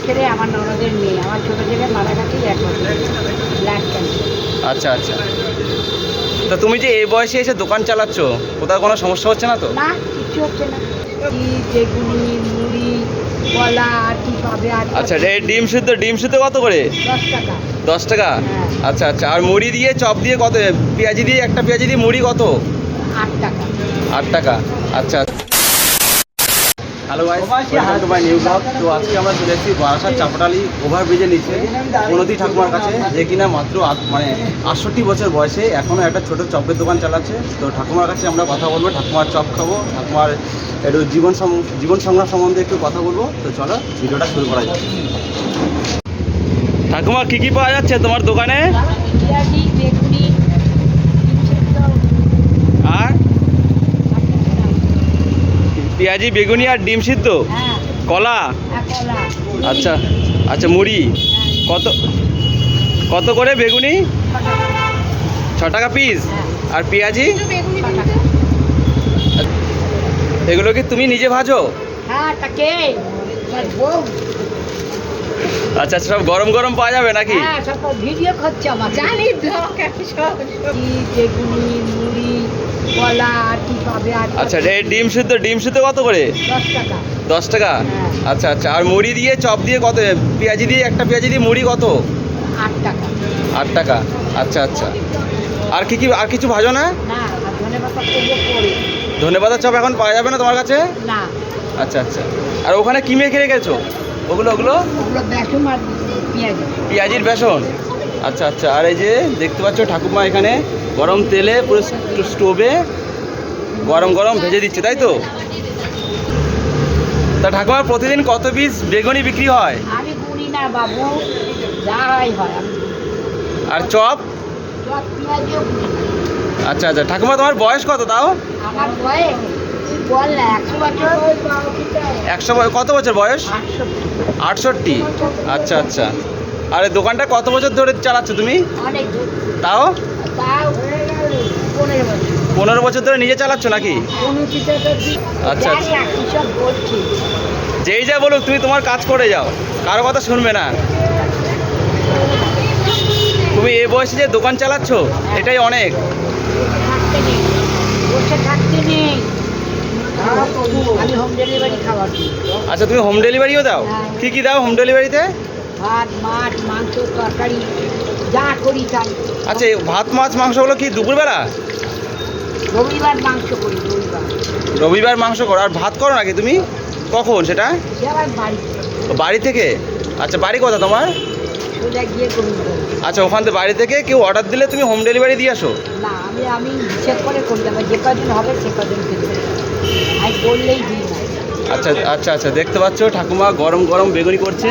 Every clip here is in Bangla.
ছেলে, আমার ননদের মেয়ে। আমার ছোট ছেলে মারা গেছে 1 বছর, ব্লাড ক্যান্সার। আচ্ছা আচ্ছা। তা তুমি যে এই বয়সে এসে দোকান চালাচ্ছ, কোথাও কোনো সমস্যা হচ্ছে না তো? না, কিচ্ছু হচ্ছে না। কি বেগুনি, মুড়ি, কলা আর কি পাবে আর আচ্ছা, এই ডিম সিদ্ধ কত করে? 10 টাকা। 10 টাকা? হ্যাঁ। আচ্ছা আচ্ছা। আর মুড়ি দিয়ে চপ দিয়ে কত? পেঁয়াজি দিয়ে, একটা পেঁয়াজি দিয়ে মুড়ি কত? 8 টাকা। 8 টাকা। আচ্ছা। Hello guys, welcome to my new blog. তো আজকে আমরা চলে এসেছি বারাসাত চাপাটালি ওভারব্রিজের নিচে প্রণতি ঠাকুমার কাছে, যে কিনা মাত্র 68 বছর বয়সে এখনও একটা ছোট চপের দোকান চালাচ্ছে। তো ঠাকুমার কাছে আমরা কথা বলবো, ঠাকুমার চপ খাবো, ঠাকুমার একটু জীবন সংগ্রাম সম্বন্ধে একটু কথা বলবো। তো চলো ভিডিওটা শুরু করা যাক। ঠাকুমা, কি কি পাওয়া যাচ্ছে তোমার দোকানে? পেঁয়াজি, বেগুনি, ডিম সেদ্ধ, আর পেঁয়াজি, বেগুনি আর ডিম সিদ্ধ, হ্যাঁ, কলা। কলা। আচ্ছা আচ্ছা। মুড়ি কত কত করে? বেগুনি 6 টাকা পিস। আর পেঁয়াজি? 6 টাকা। এগুলো কি তুমি নিজে ভাজো? হ্যাঁ, তাকে বউ। আচ্ছা আচ্ছা। সব গরম গরম পাওয়া যাবে নাকি? হ্যাঁ, সব ভিডিও করছে আমার। জানি ব্লগ আমি সব। কি বেগুনি, মুড়ি, কলা আর কি পাবে আর আচ্ছা, এই ডিম সিদ্ধ কত করে? 10 টাকা। 10 টাকা? হ্যাঁ। আচ্ছা আচ্ছা। আর মুড়ি দিয়ে চপ দিয়ে কত? পেঁয়াজি দিয়ে, একটা পেঁয়াজি দিয়ে মুড়ি কত? 8 টাকা। 8 টাকা। আচ্ছা আচ্ছা। আর কি আর কিছু ভাজো না? না, আর ধনেপাতা করবো পরে। ধনেপাতার চপ এখন পাওয়া যাবে না তোমার কাছে? না, আচ্ছা আচ্ছা। আর ওখানে কি মেখে রেখেছো? ওগুলো ওগুলো বেসন আর পেঁয়াজি। পেঁয়াজির বেসন? আচ্ছা আচ্ছা। আর এই যে দেখতে পাচ্ছ ঠাকুমা এখানে গরম তেলে পুরো স্টোভে গরম গরম ভেজে দিচ্ছে, তাই তো? তা ঠাকুমা, প্রতিদিন কত পিস বেগুনি বিক্রি হয়? আমি গুনি না বাবু, যাই হয় আমি আর চপ? সব পেঁয়াজিও গুনি না। আচ্ছা আচ্ছা। ঠাকুমা, তোমার বয়স কত তাও? আমার বয়স তুই বল না, 100 বছর। 100 কত বছর বয়স? 68। 68? আচ্ছা আচ্ছা। আর এই দোকানটা কত বছর ধরে চালাচ্ছ তুমি? অনেক দূর। তাও তাও 15 বছর। 15 বছর ধরে নিজে চালাচ্ছ নাকি? 15 টাকা দিই। আচ্ছা, জানি না কি সব বলছি। যেই যা বলুক তুমি তোমার কাজ করে যাও, কারো কথা শুনবে না। তুমি এই বয়সে যে দোকান চালাচ্ছ, এটাই অনেক। থাকতে নেই, বসে থাকতে নেই। আমি হোম ডেলিভারি খাবার দিই। আচ্ছা, তুমি হোম ডেলিভারিও দাও? হ্যাঁ। কি কি দাও হোম ডেলিভারিতে? ভাত, মাছ, মাংস, তরকারি যা করি তাই। আচ্ছা, এই ভাত মাছ মাংসগুলো কি দুপুরবেলা? রবিবার মাংস করি, রবিবার। রবিবার মাংস করো? আর ভাত করো নাকি তুমি? কখন সেটা? সে আমার বাড়ি, বাড়ি থেকে? আচ্ছা, বাড়ি কোথা তোমার? সোজা গিয়ে করি। আচ্ছা, ওখান থেকে বাড়ি থেকে কেউ অর্ডার দিলে তুমি হোম ডেলিভারি দিয়ে আসো? না, আমি হিসেব করে করলাম, যে কদিন হবে সে কদিন খেতে আমি বললেই দিই না। আচ্ছা আচ্ছা আচ্ছা। দেখতে পাচ্ছ ঠাকুমা গরম গরম বেগুনি করছে,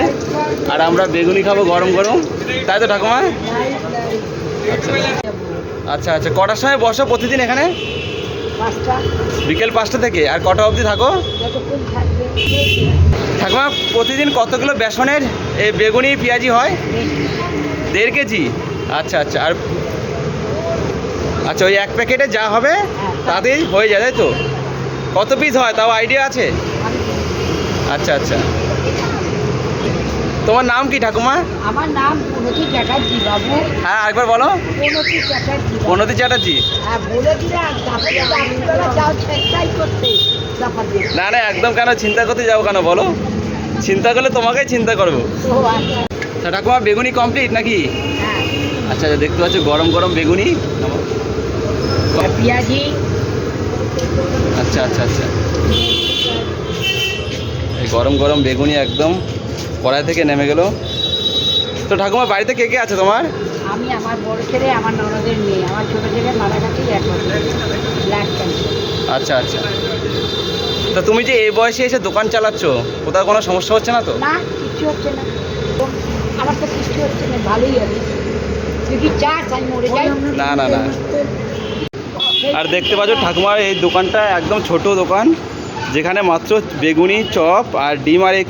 আর আমরা বেগুনি খাবো গরম গরম, তাই তো ঠাকুমা? আচ্ছা আচ্ছা আচ্ছা। কটার সময় বসো প্রতিদিন এখানে? 5টা, বিকেল 5টা থেকে আর কটা অবধি থাকো? যতক্ষণ থাকবে। ঠাকুমা, প্রতিদিন কত কিলো বেসনের এই বেগুনি পেঁয়াজি হয়? 1.5 কেজি? আচ্ছা আচ্ছা। আর আচ্ছা, ওই 1 প্যাকেটে যা হবে তাতেই হয়ে যায়, তাই তো? কত পিস হয় তাও আইডিয়া আছে? আচ্ছা আচ্ছা। তোমার নাম কি ঠাকুমা? আমার নাম প্রণতি চ্যাটার্জি বাবু। হ্যাঁ, আরেকবার বলো। প্রণতি চ্যাটার্জি। প্রণতি চ্যাটার্জি? হ্যাঁ, বলে দিলাম, তারপরে রাত্রিবেলা যাও চেষ্টাই করতে। না না, একদম কেন চিন্তা করতে যাবো কেন বলো? চিন্তা করলে তোমাকেই চিন্তা করবো। ও আচ্ছা। তা ঠাকুমা, বেগুনি কমপ্লিট নাকি? হ্যাঁ, আচ্ছা আচ্ছা। দেখতে পাচ্ছ গরম গরম বেগুনি। পেঁয়াজি। আচ্ছা আচ্ছা আচ্ছা। এই গরম গরম বেগুনি একদম কড়াই থেকে নেমে গেল। তো ঠাকুমা, বাড়িতে কে কে আছে তোমার? আমি, আমার বড় ছেলে, আমার ননদের মেয়ে। আমার ছোট ছেলে মারা গেছে 1 বছর, ব্লাড ক্যান্সার। আচ্ছা আচ্ছা। তা তুমি যে এই বয়সে এসে দোকান চালাচ্ছ, কোথাও কোনো সমস্যা হচ্ছে না তো? না, কিচ্ছু হচ্ছে না। আমার তো কিচ্ছু হচ্ছে না, ভালোই আছে। তুই কি চাস আমি মরে যাই? না না না। আর দেখতে পাচ্ছ ঠাকুমার এই দোকানটা একদম ছোট দোকান, যেখানে মাত্র বেগুনি, চপ আর ডিম আর এই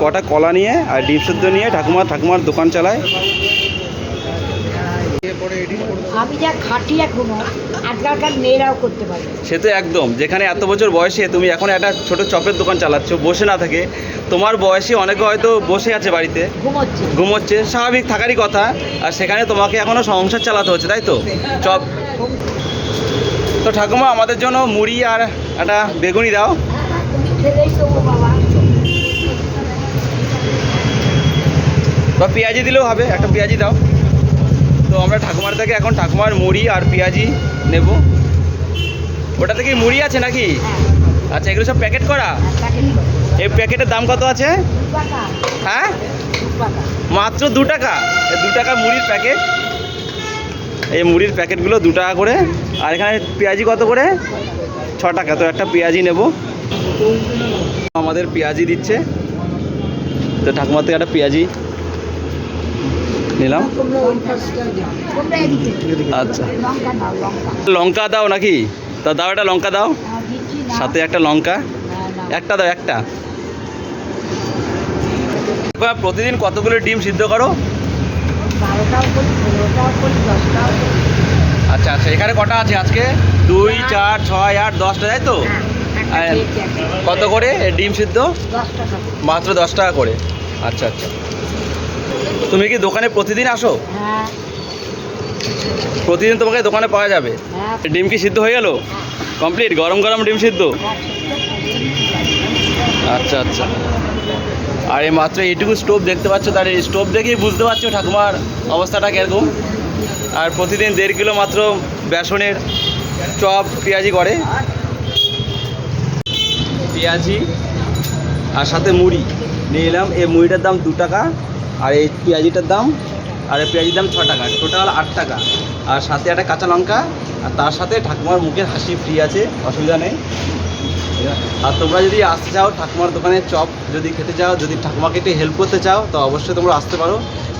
কটা কলা নিয়ে আর ডিম সেদ্ধ নিয়ে ঠাকুমার দোকান চালায়। আমি যা খাটি এখনো আজকালকার মেয়েরাও করতে পারে। সে তো একদম, যেখানে এত বছর বয়সে তুমি এখন একটা ছোট চপের দোকান চালাচ্ছ, বসে না থাকে, তোমার বয়সে অনেকে হয়তো বসে আছে বাড়িতে ঘুমোচ্ছে। ঘুমোচ্ছে, স্বাভাবিক থাকারই কথা, আর সেখানে তোমাকে এখনও সংসার চালাতে হচ্ছে, তাই তো? চপ তো ঠাকুমা আমাদের জন্য মুড়ি আর একটা বেগুনি দাও। তুমি খেলেই তো বাবা। বা পেঁয়াজি দিলেও হবে, একটা পেঁয়াজি দাও। তো আমরা ঠাকুমার থেকে এখন ঠাকুমার মুড়ি আর পেঁয়াজি নেব। ওটাতে কি মুড়ি আছে নাকি? আচ্ছা, এগুলো সব প্যাকেট করা? এই প্যাকেটের দাম কত আছে? হ্যাঁ, মাত্র 2 টাকা। এই 2 টাকা মুড়ির প্যাকেট, এই মুড়ির প্যাকেটগুলো 2 টাকা করে। আর এখানে পেঁয়াজি কত করে? 6 টাকা। তো একটা পেঁয়াজি নেব। আমাদের পেঁয়াজি দিচ্ছে, তো ঠাকুমার থেকে একটা পেঁয়াজি নিলাম। আচ্ছা, লঙ্কা দাও নাকি? তা দাও, একটা লঙ্কা দাও, সাথে একটা লঙ্কা, একটা দাও, একটা। প্রতিদিন কতগুলো ডিম সিদ্ধ করো? 12টাও করি, 15টাও করি, 10টাও করি। আচ্ছা আচ্ছা, এখানে কটা আছে আজকে? 2, 4, 6, 8, 10টা, তাই তো? আর কত করে ডিম সিদ্ধ? 10 টাকা। মাত্র 10 টাকা করে। আচ্ছা আচ্ছা, তুমি কি দোকানে প্রতিদিন আসো? হ্যাঁ প্রতিদিন তোমাকে দোকানে পাওয়া যাবে? হ্যাঁ। ডিম কি সিদ্ধ হয়ে গেল? কমপ্লিট, গরম গরম ডিম সিদ্ধ। আচ্ছা আচ্ছা, আর এই মাত্র এইটুকু স্টোভ দেখতে পাচ্ছ, তার এই স্টোভ দেখেই বুঝতে পারছো ঠাকুমার অবস্থাটা কীরকম। আর প্রতিদিন 1.5 কিলো মাত্র বেসনের চপ পেঁয়াজি করে। পেঁয়াজি আর সাথে মুড়ি নিয়ে এলাম। এই মুড়িটার দাম 2 টাকা, আর এই পেঁয়াজিটার দাম, আর এই পেঁয়াজির দাম 6 টাকা, টোটাল 8 টাকা। আর সাথে একটা কাঁচা লঙ্কা, আর তার সাথে ঠাকুমার মুখের হাসি ফ্রি আছে, অসুবিধা নেই। আর তোমরা যদি আসতে চাও ঠাকুমার দোকানে চপ যদি খেতে চাও, যদি ঠাকুমাকে একটু হেল্প করতে চাও, তো অবশ্যই তোমরা আসতে পারো।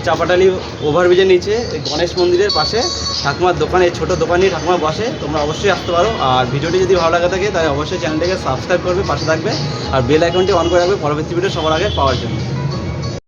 চাপাটালি ওভারব্রিজের নিচে গণেশ মন্দিরের পাশে ঠাকুমার দোকানে, ছোটো দোকান নিয়ে ঠাকুমা বসে। তোমরা অবশ্যই আসতে পারো। আর ভিডিওটি যদি ভালো লাগে থাকে তাহলে অবশ্যই চ্যানেলটাকে সাবস্ক্রাইব করবে, পাশে থাকবে, আর বেল আইকনটি অন করে রাখবে পরবর্তী ভিডিও সবার আগে পাওয়ার জন্য।